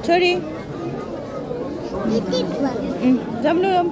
Sorry. Jam dulu.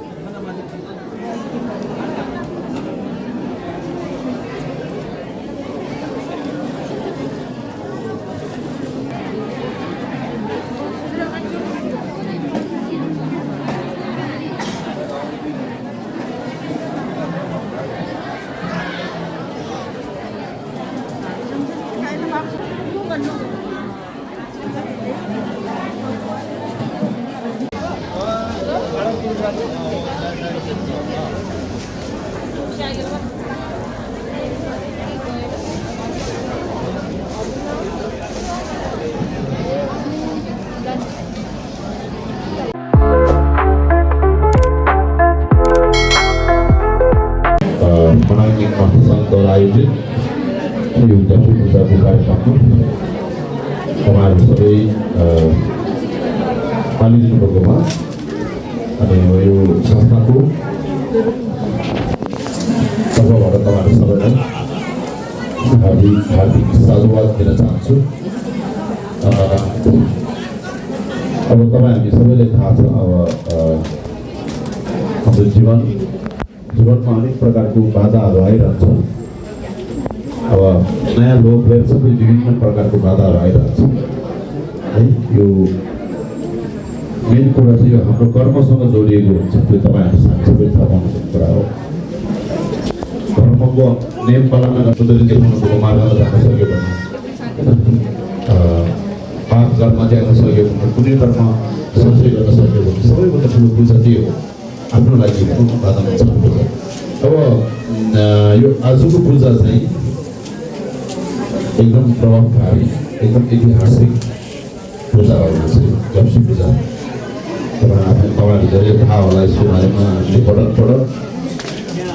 Menangin masa lain juga bisa buka kamu kemarin sore kali ini bergema ada yang sahabatku bahwa pada kemarin sore hari saluat tidak cansu kalau kemarin bisa melihat हाम्रो जीवनमा अनेक प्रकारको बाधाहरू आइरहन्छ। अब नयाँ लोक लिएर सबै विभिन्न प्रकारको बाधाहरू आइरहन्छ है। यो मेन कुरा चाहिँ यो हाम्रो कर्मसँग जोडिएको हुन्छ। त्यो तपाईहरु सबै थाहा पाउनु कुरा हो। कर्मको नियम पालना गर्दै देखाउनुको मार्गमा जान सक्यो भने पाप गर्न त्याग्न सक्यो भने पुण्य कर्म सञ्चय गर्न सक्यो भने सबैभन्दा ठुलो पूजा त्यही हो। आफ्नो लागि पूर्ण बाधामा छ। अब यो आजको पूजा चाहिँ एकदम प्रभावकारी एकदम ऐतिहासिक पूजा हो। जप्सी पूजा तपाईँहरू धेरै थाहा होला। यसको बारेमा हामीले पटक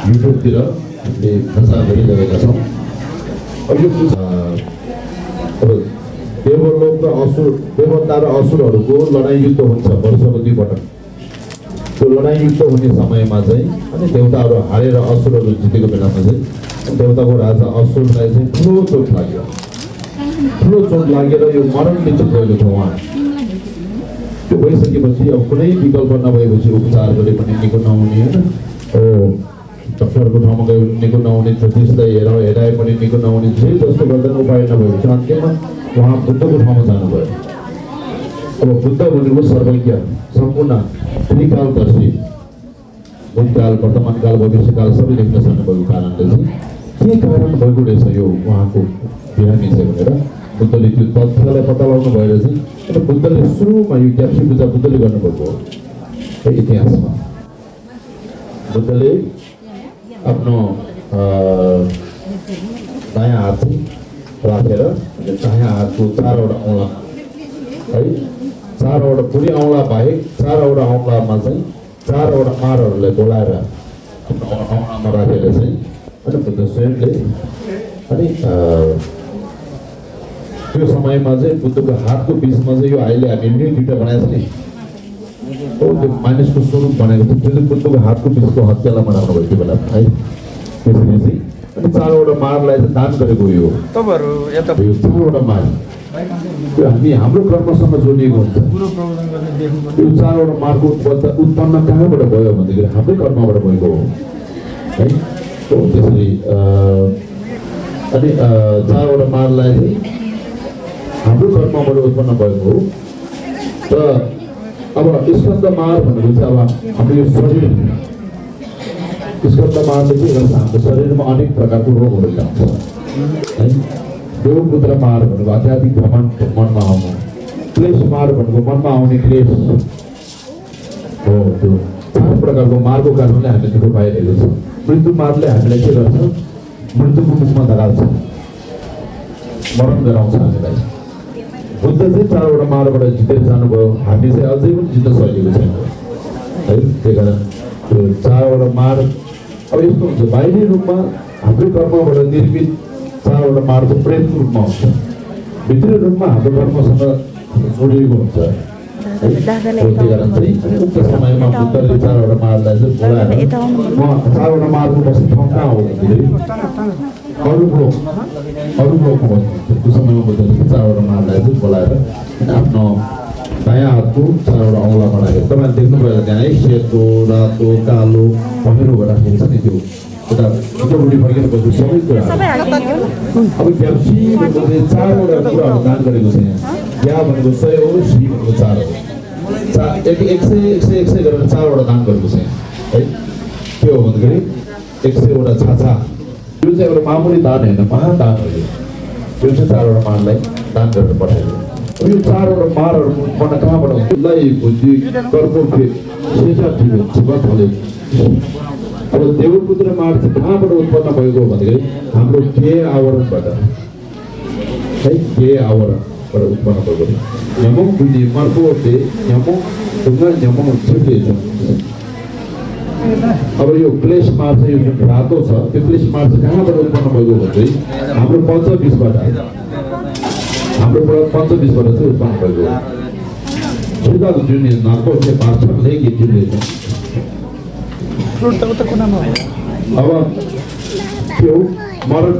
युट्युबतिर हामीले प्रचार गरिरहेका छौँ। अब यो पूजा देवलोक र असुर देवता र असुरहरूको लडाइँ युद्ध हुन्छ वर्षको 2 पटक। त्यो लडाइँ युद्ध हुने समयमा चाहिँ अनि देवताहरू हारेर असुरहरू जितेको बेलामा चाहिँ देवताको राजा असुरलाई चाहिँ ठुलो चोट लाग्यो। ठुलो चोट लागेर यो मरणले जितेको थियो उहाँ। त्यो भइसकेपछि अब कुनै विकल्प नभएपछि उपचार गरे पनि निको नहुने होइन। डक्टरको ठाउँमा गयो भने निको नहुने, ज्योतिषलाई हेराए पनि निको नहुने, जे जस्तो गर्दा उपाय नभएपछि अन्त्यमा उहाँ बुद्धको ठाउँमा जानुभयो। अब बुद्ध भनेको सर्वज्ञ सम्पूर्ण त्रिकालदर्शी भूतकाल वर्तमानकाल भविष्यकाल सबै देख्न सक्नुभएको कारणले चाहिँ के कारण भएको रहेछ यो उहाँको बिरामी चाहिँ भनेर बुद्धले त्यो तथ्यलाई पत्ता लगाउनु भएर चाहिँ अनि बुद्धले सुरुमा यो ज्ञाप्सी पूजा बुद्धले गर्नुभएको हो। इतिहासमा बुद्धले आफ्नो दायाँ हात राखेर दायाँ हातको 4वटा औँला है 4वटा पुरी औँला बाहेक 4वटा औँलामा चाहिँ 4वटा मारहरूलाई बोलाएर औँलामा राखेर चाहिँ अनि बुद्ध स्वयंले अनि त्यो समयमा चाहिँ बुद्धको हातको बिचमा चाहिँ यो अहिले हामीले दुईटा बनाएको छ नि त्यो मानिसको स्वरूप बनेको थियो। त्यो चाहिँ बुद्धको हातको बिचको हत्यालाई मनाउनु भयो त्यो बेला है। त्यसरी चाहिँ अनि 4वटा मारलाई चाहिँ दान गरेको यो 4वटा मार त्यो हाम्रो कर्मसँग जोडिएको हुन्छ। त्यो 4वटा मार्गको उत्पन्न कहाँबाट भयो भन्दाखेरि हाम्रै कर्मबाट भएको हो है। त्यसरी अनि 4वटा मारलाई चाहिँ हाम्रो कर्मबाट उत्पन्न भएको हो। र अब स्कन्द मार भनेको चाहिँ अब हाम्रो यो शरीर स्कन्द मारले के गर्छ हाम्रो शरीरमा अनेक प्रकारको रोगहरू ल्याउँछ है। देवपुत्र मार भनेको अत्याधिक घमण्ड मनमा आउनु, क्लेश मार भनेको मनमा आउने क्लेश हो। त्यो 4 प्रकारको मारको कारणले हामीले दुःख पाइरहेको छ। मृत्यु मारले हामीलाई के गर्छ मृत्युको मुखमा धराल्छ, मरण गराउँछ हामीलाई। बुद्ध चाहिँ 4वटा मारबाट जितेर जानुभयो, हामी चाहिँ अझै पनि जित्न सकेको छैन है। त्यही कारण त्यो 4वटा मार अब यस्तो हुन्छ, बाहिरी रूपमा हाम्रो कर्मबाट निर्मित 4वटा मार चाहिँ प्रेमको रूपमा हुन्छ, भित्री रूपमा हाम्रो कर्मसँग जोडिएको हुन्छ है। त्यही कारण चाहिँ उक्त समयमा बुद्धले 4वटा मारलाई चाहिँ बोलाएर 4वटा मारको बस्ने ठाउँ कहाँ हो भन्दाखेरि अरूको बस्नु। त्यो समयमा बुद्धले 4वटा मारलाई चाहिँ बोलाएर आफ्नो दायाँ हातको 4वटा औँलामा राखेर, तपाईँले देख्नुभयो त्यहाँ है, सेतो रातो कालो पहेँलो राखेको छ नि, त्यो एउटा बुढी फर्केर बस्नु सबै कुरा। अब ग्याप्सीले 4वटा कुराहरू दान गरेको छ यहाँ। ग्या भनेको 100 हो, सी भनेको 4 हो। 100 गरेर 4वटा दान गरेको छ यहाँ है। के हो भन्दाखेरि 100वटा छाछा, यो चाहिँ एउटा मामुली दान होइन, महादान हो। यो चाहिँ 4वटा मारलाई दान गरेर पठाइयो। यो 4वटा मारहरू उत्पन्न कहाँबाट हुन्छ? लै बुद्धि कर्मको सेटा थियो जीवन फले। अब देवपुत्र मार चाहिँ कहाँबाट उत्पन्न भएको भन्दाखेरि हाम्रो के आवरणबाट है, के आवरणबाट उत्पन्न भएको। न्यमोङ बुद्धि मर्कोटे न्यमोङ ढुङ्गा न्यमोङ छिप्ले छ। अब यो क्लेश मार चाहिँ यो जुन रातो छ, त्यो क्लेश मार चाहिँ कहाँबाट उत्पन्न भएको भन्दाखेरि हाम्रो पञ्चविषबाट, हाम्रो पञ्चविषबाट चाहिँ उत्पन्न भएको। छुदाको जुन नाको चाहिँ पार्छ लेखी जुनले छ। अब त्यो मरण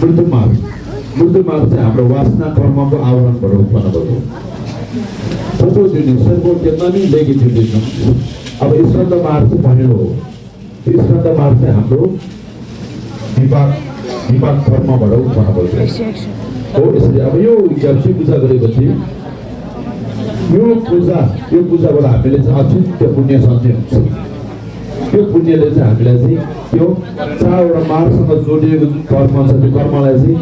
मृत्युमार चाहिँ हाम्रो वासना कर्मको आवरणबाट उत्पन्न भएको। सर्वो जुनि सर्वो केतनामी लेखी जुनले छ। अब स्कन्द मार चाहिँ पहेँलो हो। स्कन्द मार चाहिँ हाम्रो विपाक कर्मबाट उत्पन्न भएको हो। यसरी अब यो ग्याप्सी पूजा गरेपछि यो पूजाबाट हामीले चाहिँ अचिन्त्य पुण्य सञ्चय हुन्छ। त्यो पुण्यले चाहिँ हामीलाई चाहिँ त्यो 4वटा मार्गसँग जोडिएको जुन कर्म छ, त्यो कर्मलाई चाहिँ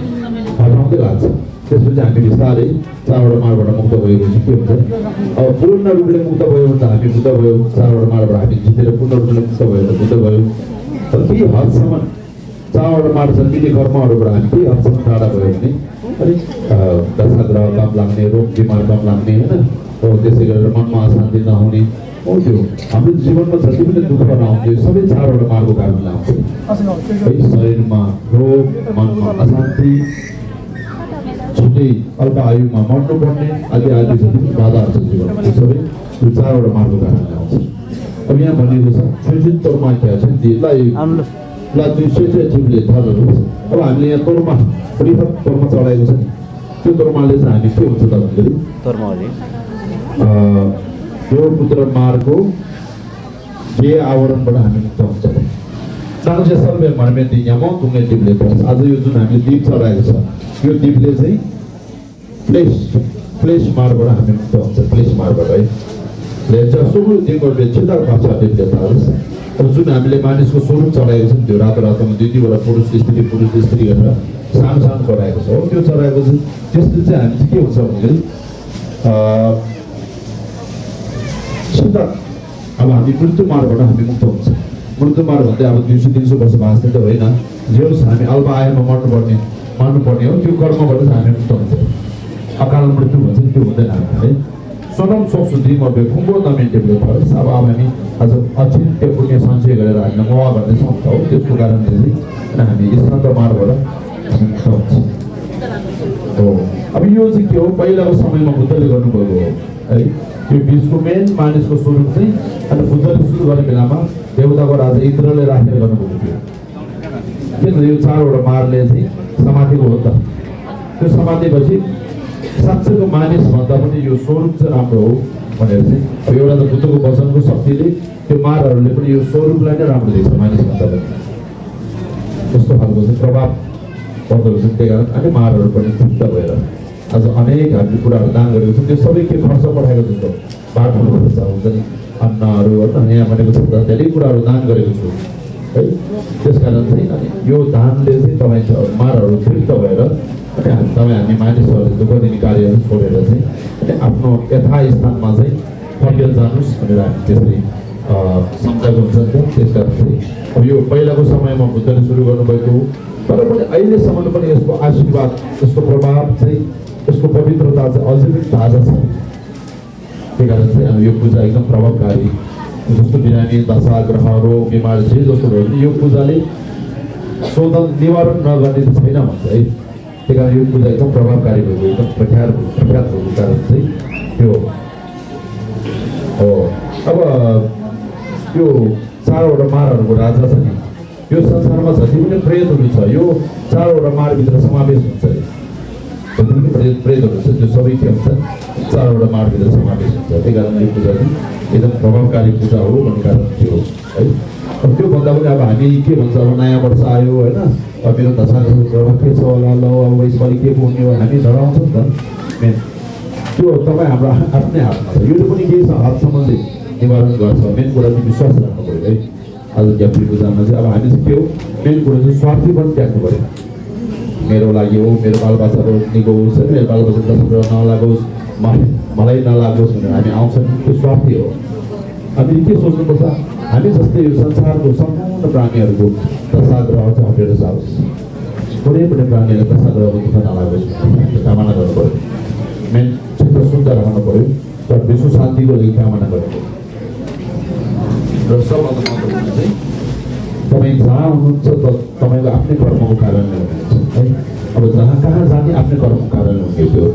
हटाउँदै लाग्छ। त्यसपछि हामी बिस्तारै 4वटा मारबाट मुक्त भएपछि के हुन्छ? अब पूर्ण रूपले मुक्त भयो भने त हामी बुद्ध भयो, 4वटा मारबाट हामी जितेर पूर्ण रूपले मुक्त भयो भने बुद्ध भयो। तर केही हदसम्म 4वटा मार जन्मिने कर्महरूबाट हामी केही हदसम्म टाढा भयो भने अलिक दशाग्रह कम लाग्ने, रोग बिमार कम लाग्ने होइन, हो त्यसै गरेर मनमा अशान्ति नहुने, हो त्यो हाम्रो जीवनमा जति पनि दुःख नआउने सबै 4वटा मारको कारणले आउँछ है। शरीरमा रोग, मनमा अशान्ति, छिट्टै अल्प आयुमा मर्नुपर्ने आदि जति पनि बाधाहरू छ जीवनमा, त्यो सबै यो 4वटा मारको कारणले आउँछ। अब यहाँ भनिएको छ सुजित तोरमा क्या छ त्यसलाई 200 जीवले थरहरू। अब हामीले यहाँ तोरमा बृहत तोरमा चढाएको छ नि, त्यो तोर्माले चाहिँ हामी के हुन्छ त भन्दाखेरि देवपुत्र मारको के आवरणबाट हामी मुक्त हुन्छ। चाँडो सर्वे मर्मेन्टी यमो तुङ्गे दिपले पर्छ। आज यो जुन हामीले दीप चढाएको छ, यो दीपले चाहिँ फ्लेश मारबाट हामी मुक्त हुन्छ। फ्लेश मारबाट है सुरु दिनको छिटा पार्छ दीपले थाल्छ। अब जुन हामीले मानिसको स्वरूप चढाएको छ नि, त्यो रातो रातोमा 2-2वटा पुरुष स्त्री गरेर सानो चढाएको छ हो, त्यो चढाएको छ। त्यसले चाहिँ हामी चाहिँ के हुन्छ भन्दाखेरि सीधा अब हामी मृत्युमारबाट हामी मुक्त हुन्छ। मृत्युमार भन्दै अब 200-300 वर्ष बाँच्ने त होइन, जे होस् हामी अल्प आयुमा मर्नुपर्ने हो, त्यो कर्मबाट चाहिँ हामी मुक्त हुन्छ। अकाल मृत्यु भन्छ त्यो हुँदैन है। सोनम सोक्सुदीमा बेखुम्बो नमेन्टेबल फर्स। अब हामी आज अचिन्त्य पुण्य सञ्चय गरेर हामीलाई मवा भन्ने सक्छ हो, त्यसको कारणले चाहिँ हामी स्कन्द मारबाट हामी मुक्त हुन्छ हो। अब यो चाहिँ के हो, पहिलाको समयमा बुद्धले गर्नुभएको हो है। यो विश्वको मेन मानिसको स्वरूप चाहिँ अनि बुद्धले सुरु गर्ने बेलामा देवताको राजा इन्द्रले राखेर गर्नुभएको थियो। किनभने यो 4वटा मारले चाहिँ समातेको हो त। त्यो समातेपछि साँच्चैको मानिस भन्दा पनि यो स्वरूप चाहिँ राम्रो हो भनेर चाहिँ अब एउटा त बुद्धको वचनको शक्तिले त्यो मारहरूले पनि यो स्वरूपलाई नै राम्रो देख्छ मानिस भन्दा पनि। कस्तो खालको चाहिँ प्रभाव पर्दो रहेछ। त्यही कारण अनि मारहरू पनि तृप्त भएर आज अनेक हामीले कुराहरू दान गरेको छौँ। त्यो सबै के खर्च पठाएको जस्तो बाटोहरू खर्च हुन्छ नि, अन्नहरू होइन, यहाँ भनेको छ धेरै कुराहरू दान गरेको छु है। त्यस कारण चाहिँ अनि यो दानले चाहिँ तपाईँ मारहरू तृप्त भएर अनि हामी मानिसहरूले दुःख दिने कार्यहरू छोडेर चाहिँ अनि आफ्नो यथास्थानमा चाहिँ फर्केर जानुहोस् भनेर हामी त्यसरी सम्झाएको हुन्छ नि त। त्यस कारण चाहिँ अब यो पहिलाको समयमा बुद्धले सुरु गर्नुभएको हो, तर पनि अहिलेसम्म पनि यसको आशीर्वाद, यसको प्रभाव चाहिँ उसको पवित्रता चाहिँ अझै पनि ताजा छ। त्यही कारण चाहिँ अब यो पूजा एकदम प्रभावकारी, जस्तो बिरामी दशा ग्रह रोग बिमार जे जस्तो भयो भने यो पूजाले शोधन निवारण नगर्ने त छैन भन्छ है। त्यही कारण यो पूजा एकदम प्रभावकारी भएको, एकदम प्रख्यात भएको कारण चाहिँ त्यो हो। अब यो 4वटा मारहरूको राजा छ नि, यो संसारमा जति पनि प्रेतहरू छ यो 4वटा मारभित्र समावेश हुन्छ अरे। जति पनि प्रेतहरू छ त्यो सबै के हुन्छ 4वटा मारभित्र समावेश हुन्छ। त्यही कारण यो पूजा चाहिँ एकदम प्रभावकारी पूजा हो भन्ने कारण थियो है। अब त्यो भन्दा पनि अब हामी के भन्छ, अब नयाँ वर्ष आयो होइन, अब मेरो दशाको प्रभाव के छ होला, ल अब यसपालि के पुग्ने हो, हामी डराउँछौँ नि त। मेन त्यो तपाईँ हाम्रो आफ्नै हातमा छ। यो पनि केही छ हातसम्मले निवारण गर्छ। मेन कुरा चाहिँ विश्वास राख्नु पऱ्यो है। आज ज्ञाप्ती पूजामा चाहिँ अब हामी चाहिँ के हो, मेन कुरा चाहिँ स्वार्थी पनि त्याग्नु पऱ्यो। मेरो लागि हो, मेरो बालबाच्चाहरू निको होस्, मेरो बालबाच्चा दशा नलागोस्, मलाई नलागोस् भनेर हामी आउँछौँ, त्यो स्वार्थी हो। हामीले के सोच्नुपर्छ, हामी जस्तै यो संसारको सम्पूर्ण प्राणीहरूको दशाग्रह चाहिँ हटेर जाओस्, कुनै पनि प्राणीहरू दशाग्रहको दुःख नलागोस् कामना गर्नु पऱ्यो। मेन क्षेत्र शुद्ध रहनु पऱ्यो र विश्व शान्तिको लागि कामना गर्नु पऱ्यो। र सबभन्दा महत्त्वपूर्ण चाहिँ तपाईँ जहाँ हुनुहुन्छ तपाईँको आफ्नै कर्मको कारणले हुनुहुन्छ है। अब जहाँ कहाँ जाने आफ्नै कर्मको कारणले हुने, त्यो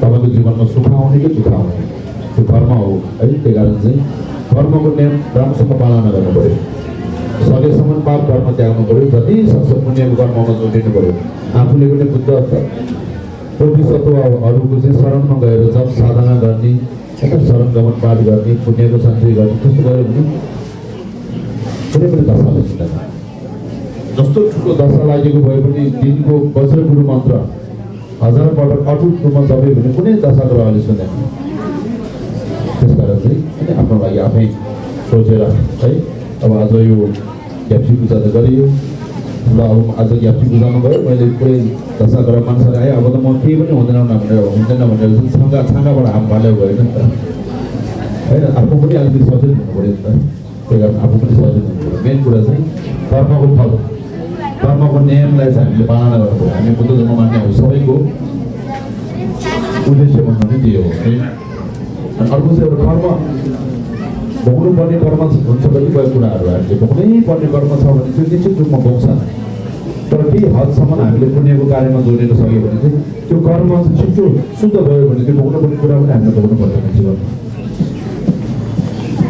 तपाईँको जीवनमा सुख आउने कि दुःख आउने त्यो कर्म हो है। त्यही कारण चाहिँ कर्मको नियम राम्रोसँग पालना गर्नु पऱ्यो। सकेसम्म पाप कर्म त्याग्नु पऱ्यो, जति सक्छ पुण्यको कर्ममा जोडिनु पऱ्यो। आफूले पनि बुद्ध बोधिसत्वहरूको चाहिँ शरणमा गएर जब साधना गर्ने होइन, शरण गमन पाठ गर्ने, पुण्यको सञ्चय गर्ने, कस्तो गऱ्यो भने कुनै पनि दशाले सुन्दैन। जस्तो ठुलो दशा लागेको भए पनि दिनको वज्र गुरु मन्त्र 1000 पटक अटुट रूपमा जप्यो भने कुनै दशाग्रहले सुन्दैन। त्यसकारण चाहिँ आफ्नो लागि आफै सोचेर है। अब आज यो ज्ञाप्ती पूजा त गरियो, ल अब आज ज्ञाप्ती पूजामा गयो, मैले पुरै दशाग्रह मान्छेले आएँ, अब त म केही पनि हुँदैन भनेर छाँगाबाट हाम फालेर गयो नि त होइन। आफू पनि अलिकति सचेत हुनु पऱ्यो नि त। त्यही कारण आफू पनि सचेत हुनु पऱ्यो। मेन कुरा चाहिँ कर्मको फल, कर्मको नियमलाई चाहिँ हामीले पालना गर्नु पऱ्यो। हामी बुद्ध धर्म मान्नेहरू सबैको उद्देश्य भन्नु नै त्यो हो है। अनि अर्को चाहिँ एउटा कर्म भोग्नुपर्ने कर्म हुन्छ, कतिपय कुराहरू हामीले भोग्नै पर्ने कर्म छ भने त्यो निश्चित रूपमा भोग्छ। तर केही हदसम्म हामीले पुण्यको कार्यमा जोडिन सक्यो भने चाहिँ त्यो कर्म चाहिँ छिटो शुद्ध भयो भने त्यो भोग्नुपर्ने कुरा पनि हामीले भोग्नु पर्दैन जीवनमा।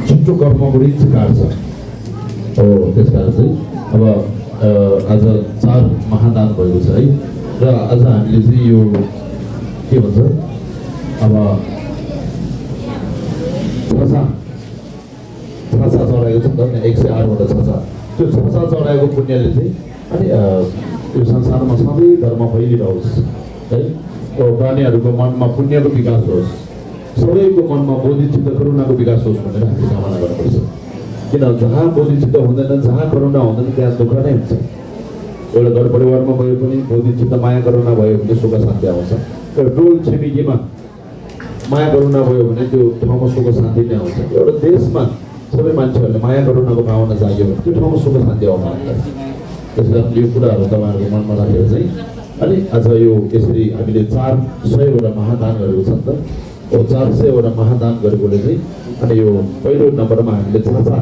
छिटो कर्मको ऋण चाहिँ काट्छ हो। त्यस कारण चाहिँ अब आज 4 महादान भएको छ है। र आज हामीले चाहिँ यो के भन्छ, अब छासा चढाएको छ नि त, 108वटा छासा। त्यो छासा चढाएको पुण्यले चाहिँ अनि यो संसारमा सधैँ धर्म फैलिरहोस् है। प्राणीहरूको मनमा पुण्यको विकास होस्, सबैको मनमा बोधिचित्त करुणाको विकास होस् भनेर हामीले कामना गर्नुपर्छ। किन जहाँ बोधिचित्त हुँदैन, जहाँ करुणा हुँदैन त्यहाँ दुःख नै हुन्छ। एउटा घर परिवारमा भयो पनि बोधिचित्त माया करुणा भयो भने सुख शान्ति आउँछ। एउटा टोल छिमेकीमा माया करुणा भयो भने त्यो ठाउँमा सुख शान्ति नै आउँछ। एउटा देशमा सबै मान्छेहरूले माया करुणाको भावना जाग्यो भने त्यो ठाउँमा सुख शान्ति आउन लाग्छ। त्यस कारण यो कुराहरू तपाईँहरूको मनमा राखेर चाहिँ अनि आज यो यसरी हामीले 400वटा महादान गरेको छ नि त। 400वटा महादान गरेकोले चाहिँ अनि यो पहिलो नम्बरमा हामीले छासा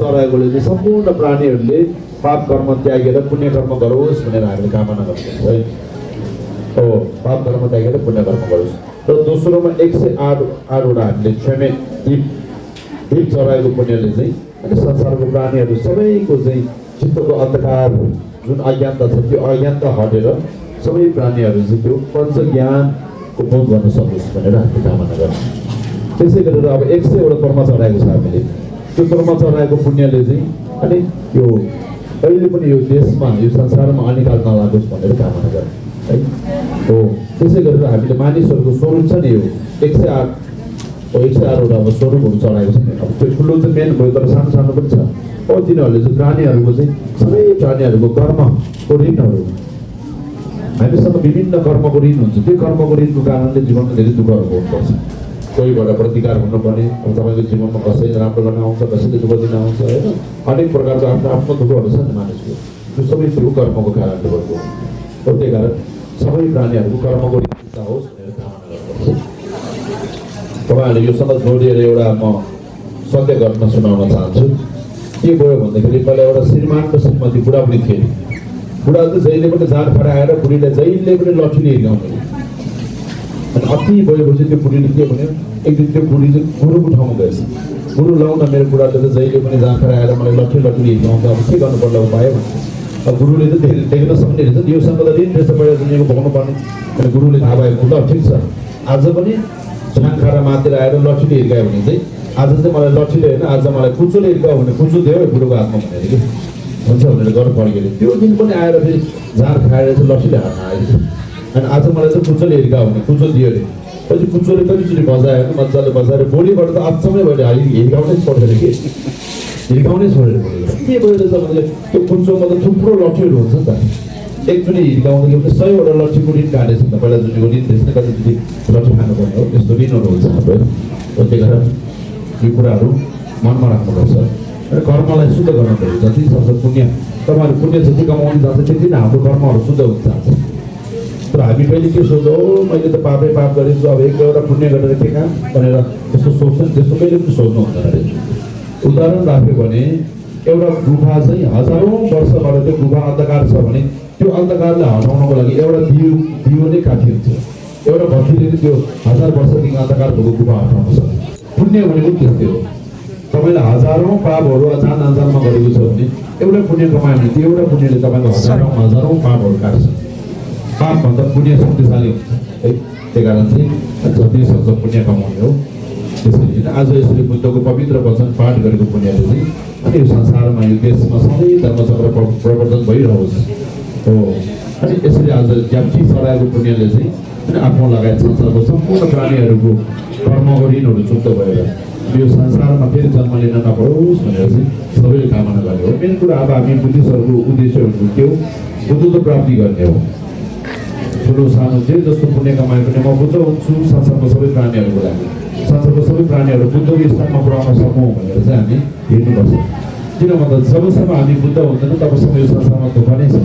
चढाएकोले चाहिँ सम्पूर्ण प्राणीहरूले पाप कर्म त्यागेर पुण्य कर्म गरोस् भनेर हामीले कामना गर्छौँ है। हो, पाप कर्म त्यागेर पुण्य कर्म गरोस्। र दोस्रोमा 108वटा हामीले क्षमे दीप चढाएको पुण्यले चाहिँ अनि संसारको प्राणीहरू सबैको चाहिँ चित्तको अन्धकार जुन अज्ञानता छ त्यो अज्ञानता हटेर सबै प्राणीहरू चाहिँ त्यो पञ्च ज्ञानको बोध गर्न सकोस् भनेर हामीले कामना गर्छौँ। त्यसै गरेर अब 100वटा कर्म चढाएको छ हामीले। त्यो कर्म चढाएको पुण्यले चाहिँ अनि यो कहिले पनि यो देशमा यो संसारमा अनिकाल नलागोस् भनेर कामना गर्छौँ है। हो, त्यसै गरेर हामीले मानिसहरूको स्वरूप छ नि यो 108वटा अब स्वरूपहरू चढाएको छ नि। अब त्यो ठुलो चाहिँ मेन भयो, तर सानो सानो पनि छ। हो, तिनीहरूले चाहिँ प्राणीहरूको चाहिँ सबै प्राणीहरूको कर्मको ऋणहरू हामीसँग विभिन्न कर्मको ऋण हुन्छ। त्यो कर्मको ऋणको कारणले जीवनमा धेरै दुःखहरू भोग्नुपर्छ। कोहीबाट प्रतिकार हुनुपर्ने, अब तपाईँको जीवनमा कसैले राम्रो गर्न आउँछ, कसैले दुःख दिन आउँछ होइन। अनेक प्रकारको आफ्नो आफ्नो दुःखहरू छ नि मानिसको, त्यो सबै त्यो कर्मको कारणले भएको हो। त्यही कारण सबै प्राणीहरूको कर्मको निमित्त होस् भनेर कामना गर्दछु। तपाईँहरूले योसँग जोडिएर एउटा म सत्य घटना सुनाउन चाहन्छु। के भयो भन्दाखेरि पहिला एउटा श्रीमान र श्रीमती बुढाबुढी थिए। बुढा चाहिँ जहिले पनि जाँड खडाएर बुढीलाई जहिले पनि लठीले हिर्काउने। अनि अति भएपछि त्यो बुढीले के भन्यो, एक दिन त्यो बुढी चाहिँ गुरुको ठाउँमा गएछ। गुरु लाउन मेरो बुढाले त जहिले पनि जाँड खडाएर मलाई लठीले हिर्काउँछ, अब के गर्नुपर्ला उपाय भन्छ। अब गुरुले त देख्न सक्ने रहेछ, योसँग त दिन रहेछ पहिला दुनियाँको भोग्नु पर्ने। अनि गुरुले थाहा भएको ल ठिक छ, आज पनि छाङखारा मातेर आएर लठीले हिर्कायो भने चाहिँ आज चाहिँ मलाई लठीले होइन, आज मलाई कुचोले हिर्कायो भने कुचो दियो है बुढोको हातमा भनेर कि हुन्छ भनेर गर्नु फर्क्यो। त्यो दिन पनि आएर फेरि झार खाएर चाहिँ लठीले हातमा आयो। अनि आज मलाई चाहिँ कुचोले हिर्कायो भने कुचो दियो अरे। पछि कुचोले कतिचोटि बजायो भने मजाले बजाएर बोडीबाट त अचम्मै भएर हिर्काउनै छोडेर कि हिर्काउनै छोडेर के भयो रहेछ भने त्यो कुचोमा त थुप्रो लठीहरू हुन्छ नि त। एकचोटि हिर्काउँदाखेरि पनि 100वटा लट्ठीको ऋण काटेछ नि त। पहिला जुनीको ऋण त्यसै कतिचोटि लट्ठी खानुपर्ने हो, त्यस्तो ऋणहरू हुन्छ हाम्रो। त्यही कारण यो कुराहरू मनमा राख्नुपर्छ र कर्मलाई शुद्ध गर्नु पऱ्यो। जति सक्छ पुण्य, तपाईँहरू पुण्य जति कमाउनु जान्छ त्यति नै हाम्रो कर्महरू शुद्ध हुन जान्छ। तर हामी कहिले के सोच्छौँ, मैले त पापै पाप गरेछु, अब एउटा पुण्य गरेर के काम भनेर त्यस्तो सोच्छन्। त्यस्तो कहिले पनि सोच्नु हुँदैन अरे। उदाहरण राख्यो भने एउटा गुफा चाहिँ हजारौँ वर्षबाट त्यो गुफा अन्धकार छ भने त्यो अन्धकारलाई हटाउनको लागि एउटा दियो नै काफी हुन्छ। एउटा बत्तीले त्यो 1000 वर्षदेखि अन्धकार भएको गुफा हटाउन सक्छ। पुण्य भनेको त्यस्तै हो। तपाईँले हजारौँ पापहरू अजान अनजानमा गरेको छ भने एउटा पुण्य कमायो भने त्यो एउटा पुण्यले तपाईँको हजारौँ पापहरू काट्छ। पापभन्दा पुण्य शक्तिशाली हुन्छ है। त्यही कारण चाहिँ जति सक्छ पुण्य कमाउने हो। त्यसरी आज यसरी बुद्धको पवित्र वचन पाठ गरेको पुण्यले चाहिँ अनि यो संसारमा यो देशमा सधैँ धर्मचक्र प्रवर्तन भइरहोस् हो। अनि यसरी आज ज्याप्ची चढाएको पुण्यले चाहिँ अनि आफ्नो लगायत संसारको सम्पूर्ण प्राणीहरूको कर्मको ऋणहरू चुक्त भएर यो संसारमा फेरि जन्म लिन नपरोस् भनेर चाहिँ सबैले कामना गर्ने हो। मेन कुरा अब हामी बुद्धिस्टहरूको उद्देश्यहरू के हो, बुद्धत्व प्राप्ति गर्ने हो। ठुलो सानो जे जस्तो पुण्य कमाए पनि म बुद्ध हुन्छु संसारको सबै प्राणीहरूको लागि, संसारको सबै प्राणीहरू बुद्धको स्थानमा पुर्याउन सकौँ भनेर चाहिँ हामी हेर्नुपर्छ। किन भन्दा जबसम्म हामी बुद्ध हुँदैन तबसम्म यो संसारमा दुःख नै छ।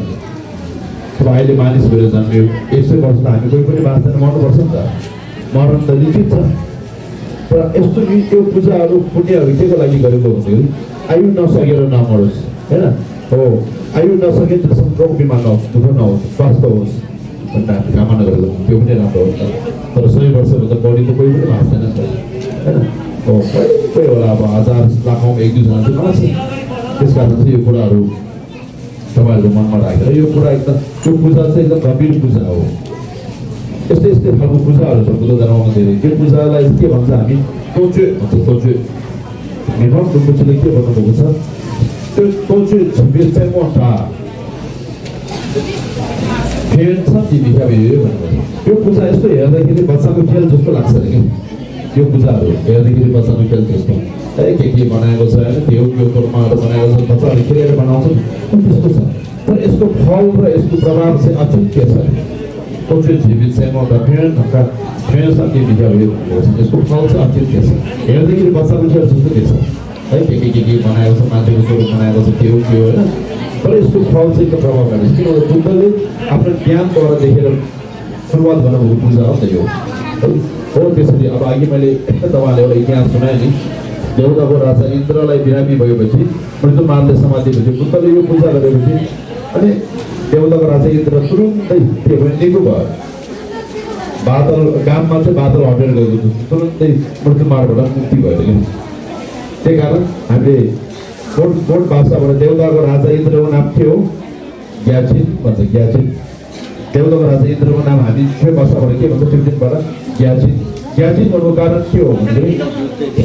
अब अहिले मानिस भएर जन्मियो 100 वर्ष त हामी कोही पनि बाँच्दैन, मर्नुपर्छ नि त। मरण त लिखित छ। तर यस्तो यो पूजाहरू पुण्यहरू के को लागि गरेको भन्दाखेरि आयु नसकेर नमरोस् होइन हो। आयु नसके रोग बिमार नहोस्, दुःख नहोस्, स्वास्थ्य होस् भनेर हामी कामना गरेको त्यो पनि राम्रो हो। तर 100 वर्षभन्दा बढी त कोही पनि बाँच्दैन नि त होइन हो। कोही होला अब 1000 लाखौँ 1-2 जना चाहिँ बाँच्छ। त्यस कारण चाहिँ यो कुराहरू तपाईँहरूको मनमा राखेर यो कुरा एकदम यो पूजा चाहिँ एकदम गम्भीर पूजा हो। यस्तै खालको पूजाहरू छ बुद्ध धर्ममा धेरै। त्यो पूजालाई के भन्छ हामी तोचे भन्छ। तोचे निर्माण डुम्बुचीले के भन्नुभएको छ, त्यो तोचे झुम्बेचाइ मोटा फेन छ तिमीका भयो भन्नुभएको। यो पूजा यस्तो हेर्दाखेरि बच्चाको खेल जस्तो लाग्छ अरे कि यो पूजाहरू हेर्दाखेरि बच्चाको खेल जस्तो के बनाएको छ होइन, त्यो तोर्माहरू बनाएको छ, बच्चाहरू खेलेर बनाउँछ त्यस्तो छ। तर यसको फल र यसको प्रभाव चाहिँ अचिन्त्य छ। तोचे झिबिचाइ मोटा फेन साथी भिजा भयो भनेको छ। यसको फल चाहिँ अचिन्त्य छ। हेर्दाखेरि बच्चाको खेल जस्तो देख्छ है, के बनाएको छ, मान्छेको स्वरूप बनाएको छ, त्यो होइन। तर यसको फल चाहिँ त्यो प्रभाव गर्छ। किनभने बुद्धले आफ्नो ज्ञानद्वारा देखेर सुरुवात गर्नुभएको पूजा हो त यो हो। त्यसरी अब अघि मैले तपाईँहरूले एउटा इतिहास सुनाएँ नि, देउताको राजा इन्द्रलाई बिरामी भएपछि मृत्यु मार्ने समाधि भएपछि बुद्धले यो पूजा गरेपछि अनि देउताको राजा इन्द्र तुरुन्तै के भयो निको भयो। बादल गाममा चाहिँ बादल हटेर गएको थियो, तुरुन्तै मृत्यु मार्बाट मुक्ति भयो कि। त्यही कारण हामीले कोट भाषाबाट देउताको राजा इन्द्रको नाम के हो, ग्याचिन भन्छ। ग्याचिन देउताको राजा इन्द्रको नाम हामी के भाषाबाट के भन्छ, तिब्बतबाट ग्याचिन। ग्याचिन भन्नुको कारण के हो भन्दाखेरि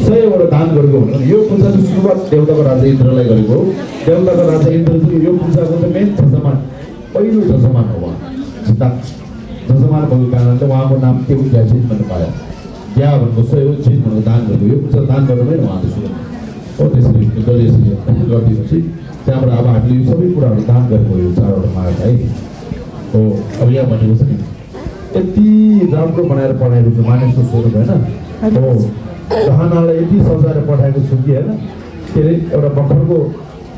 100वटा दान गरेको भन्नु। यो पूजा चाहिँ सुरुवात देउताको राजा इन्द्रलाई गरेको हो। देउताको राजा इन्द्र चाहिँ यो पूजाको चाहिँ मेन जजमान, पहिलो जजमान हो उहाँ। जजमान भएको कारणले उहाँको नाम के हो, ग्याचिन भन्नु पायो। ग्या भनेको 100 हो, चिन भनेको दान गरेको। यो पूजा दान गर्नुमै उहाँले सुरु हो। त्यसरी गरिदिएपछि त्यहाँबाट अब हामीले यो सबै कुराहरू दान गरेको यो 4वटा मार्ग है हो। अब यहाँ भनेको छ नि यति राम्रो बनाएर पठाएको छु मानिसको स्वरूप होइन हो। दहनालाई यति सजाएर पठाएको छु कि होइन, के अरे एउटा भर्खरको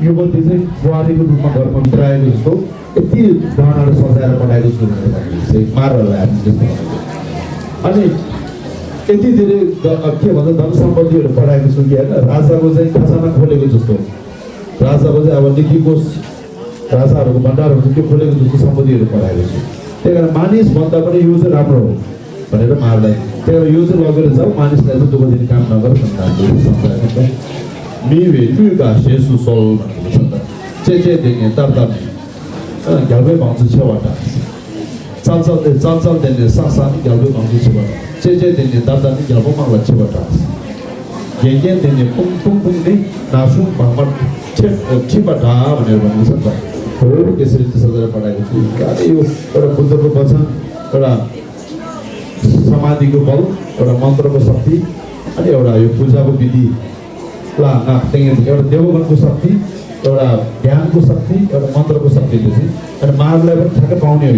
युवती चाहिँ बुहारीको रूपमा घरमा भित्र आएको जस्तो यति गहनाहरू सजाएर पठाएको छु भनेर चाहिँ मारहरूलाई हामी त्यस्तो भनेको अनि यति धेरै के भन्छ धन सम्पत्तिहरू पठाएको छु कि होइन राजाको चाहिँ खजाना खोलेको जस्तो राजाको चाहिँ अब लेखिकोष राजाहरूको भण्डारहरू त्यो खोलेको जस्तो सम्पत्तिहरू पठाएको छु त्यही कारण मानिस भन्दा पनि यो चाहिँ राम्रो हो भनेर मार्दै त्यही कारण यो चाहिँ लगेर जाऊ मानिसलाई चाहिँ दुःख दिने काम नगर भन्दा मिका सेसु सोल भनेको छ त चे देख्ने तर घ्याल्बै पाउँछ छेउबाट चाल देख्ने सासानी घ्याल्बै पाउँछ छेउबाट चे देख्ने दादा नि घ्याल्बो माग्ला छेउबाट के देख्ने पुङ पुङ पुङ नै नासुङ भागमा छिबाट भनेर भन्नु छ त हो त्यसरी चाहिँ सजाएर पठाएको छु अनि यो एउटा बुद्धको वचन एउटा समाधिको बल एउटा मन्त्रको शक्ति अनि एउटा यो पूजाको विधि एउटा देवगणको शक्ति एउटा ध्यानको शक्ति एउटा मन्त्रको शक्ति चाहिँ अनि मार्गलाई पनि ठ्याक्कै पाउने हो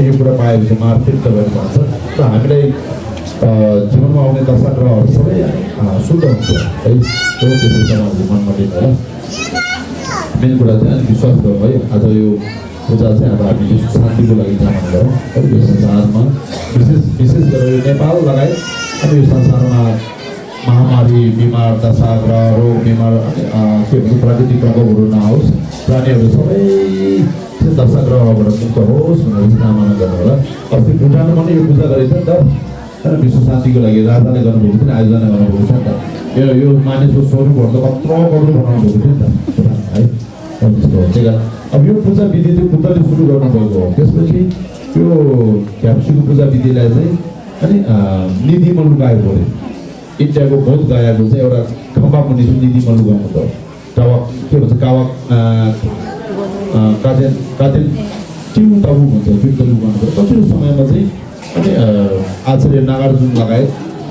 यो कुरा पाएपछि मार्ग तृप्त भएर जान्छ र हामीलाई जीवनमा आउने दशाग्रहहरू सबै शुद्ध हुन्छ है त्यसरी तपाईँहरूले मनमा लिनु होला मेन कुरा चाहिँ अलिक विश्वास गर्नु है आज यो पूजा चाहिँ अब हामी शान्तिको लागि कामना गरौँ है यो संसारमा विशेष गरेर नेपाल लगायत अनि यो संसारमा महामारी बिमार दशाग्रह रोग बिमार अनि के भन्छ प्राकृतिक प्रकोपहरू नआओस् प्राणीहरू सबै दशाग्रहबाट मुक्त होस् भनेर चाहिँ कामना गर्नु होला अस्ति भुटानमा पनि यो पूजा गरेको थियो नि त होइन विश्व शान्तिको लागि राजाले गर्नुभएको थियो नि आयोजना गर्नुभएको थियो नि त यो मानिसको स्वरूपहरू त कत्रो कत्रो बनाउनु भएको थियो नि त है त्यस्तो हो त्यही कारण अब यो पूजा विधि चाहिँ बुद्धले सुरु गर्नुभएको हो त्यसपछि यो घ्याप्सीको पूजा विधिलाई चाहिँ अनि निधिमा लुगाएको अरे इन्डियाको बोध गयाको चाहिँ एउटा खम्बा मुनि चाहिँ निधिमा लुगाउनु भयो टावक के भन्छ कावक कातेन टिउ टाउ भन्छ त्यो लुगाउनु भयो पछिल्लो समयमा चाहिँ अनि आचार्य नागार्जुन लगायत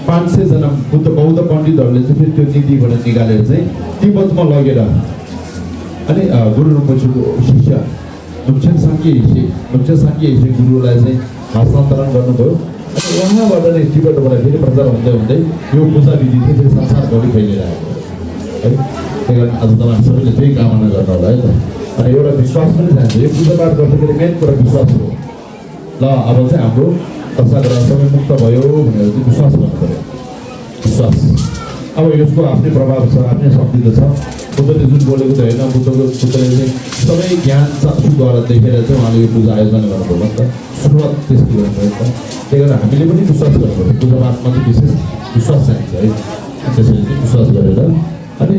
500जना बौद्ध पण्डितहरूले चाहिँ फेरि त्यो निधिबाट निकालेर चाहिँ तिब्बतमा लगेर अनि गुरु रिम्पोछेको शिष्य नुक्सेन साङ्गे हिसे गुरुलाई चाहिँ हस्तान्तरण गर्नुभयो अनि उहाँबाट नै तिब्बतबाट फेरि प्रचार हुँदै हुँदै यो पूजा विधि चाहिँ फेरि संसारभरि फैलिएर आएको है त्यही कारण आज तपाईँ सबैले त्यही कामना गर्नु होला है त अनि एउटा विश्वास पनि जान्छ यो पूजापाठ गर्दाखेरि मेन कुरा विश्वास हो ल अब चाहिँ हाम्रो दशाग्रह सबै मुक्त भयो भनेर चाहिँ विश्वास गर्नु पऱ्यो विश्वास अब यसको आफ्नै प्रभाव छ आफ्नै शक्ति त छ बुद्धले जुन बोलेको त होइन बुद्धले चाहिँ सबै ज्ञान चक्षुद्वारा देखेर चाहिँ उहाँले यो पूजा आयोजना गर्नुभयो नि त सुरुवात त्यस्तो गर्नुभयो त त्यही कारण हामीले पनि विश्वास गर्नु पऱ्यो पूजापाठमा चाहिँ विशेष विश्वास चाहिन्छ है त्यसरी चाहिँ विश्वास गरेर अनि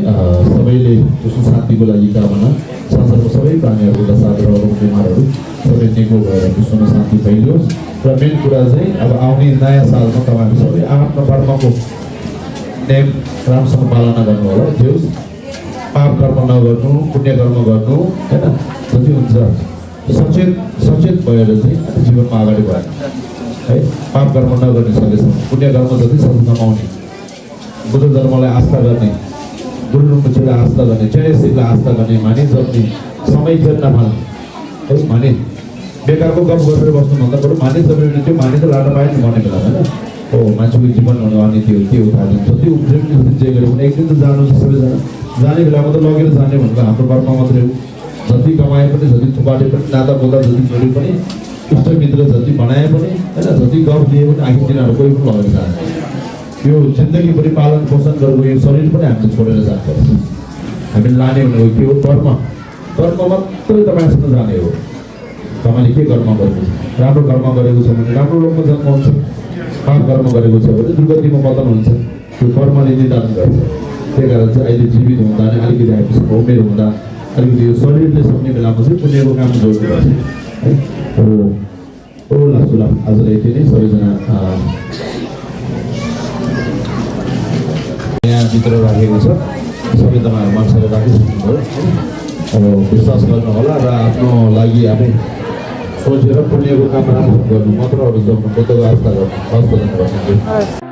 सबैले त्यसको शान्तिको लागि कामना संसारको सबै प्राणीहरूको दशाग्रहहरू बिमारहरू सबै निको भएर विश्वमा शान्ति फैलियोस् र मेन कुरा चाहिँ अब आउने नयाँ सालमा तपाईँहरू सबै आफ्नो कर्मको नेम राम्रोसँग पालना गर्नु होला होस् पाप कर्म नगर्नु पुण्य कर्म गर्नु होइन जति हुन्छ सचेत भएर चाहिँ जीवनमा अगाडि बढ्नु है पाप कर्म नगर्ने सकेसम्म पुण्य कर्म जति सक्दो नपाउने बुद्ध धर्मलाई आस्था गर्ने गुरु रिम्पोछेलाई आस्था गर्ने चेनेसीलाई आस्था गर्ने माने जप्ने समय खेर नफाल्ने है माने बेकारको गफ गरेर बस्नुभन्दा बरु माने जप्ने त्यो माने त लान पाएन भन्ने बेला होइन हो मान्छेको जीवन हुनु अनि त्यो थाहा दिन्छ जति उब्रिनु जे गऱ्यो भने एक दिन त जानु छ सबैजना जाने बेलामा त लगेर जाने भनेको हाम्रो कर्म मात्रै हो जति कमाए पनि जति थुपाटे पनि नाता बोल्दा जति छोडे पनि इष्टमित्र जति बनाए पनि होइन जति गफ दिए पनि आखिर तिनीहरू कोही पनि लगेर जान्छ यो जिन्दगी पनि पालन पोषण गरेको यो शरीर पनि हामीले छोडेर जानुपर्छ हामीले लाने भनेको के हो कर्म मात्रै तपाईँसँग जाने हो तपाईँले के कर्म गर्नु राम्रो कर्म गरेको छ भने राम्रो लोकमा जन्म हुन्छ पाप कर्म गरेको छ भने दुर्गतिमा पतन हुन्छ त्यो कर्मले निदान गर्छ त्यही कारण चाहिँ अहिले जीवित हुँदा नै अलिकति आएपछि उमेर हुँदा अलिकति यो शरीरले सक्ने बेलामा चाहिँ पुण्यको काम जोड्नुपर्छ है हो लासुला आजलाई यति नै सबैजना यहाँभित्र राखेको छ सबै तपाईँहरू मान्छेले राखिसक्नुभयो अब विश्वास गर्नु होला र आफ्नो लागि आफै सोचेर पुण्यको काम राम्रो गर्नु मन्त्रहरू जप्नु बुद्धको आस्था गर्नु हस्त गर्नु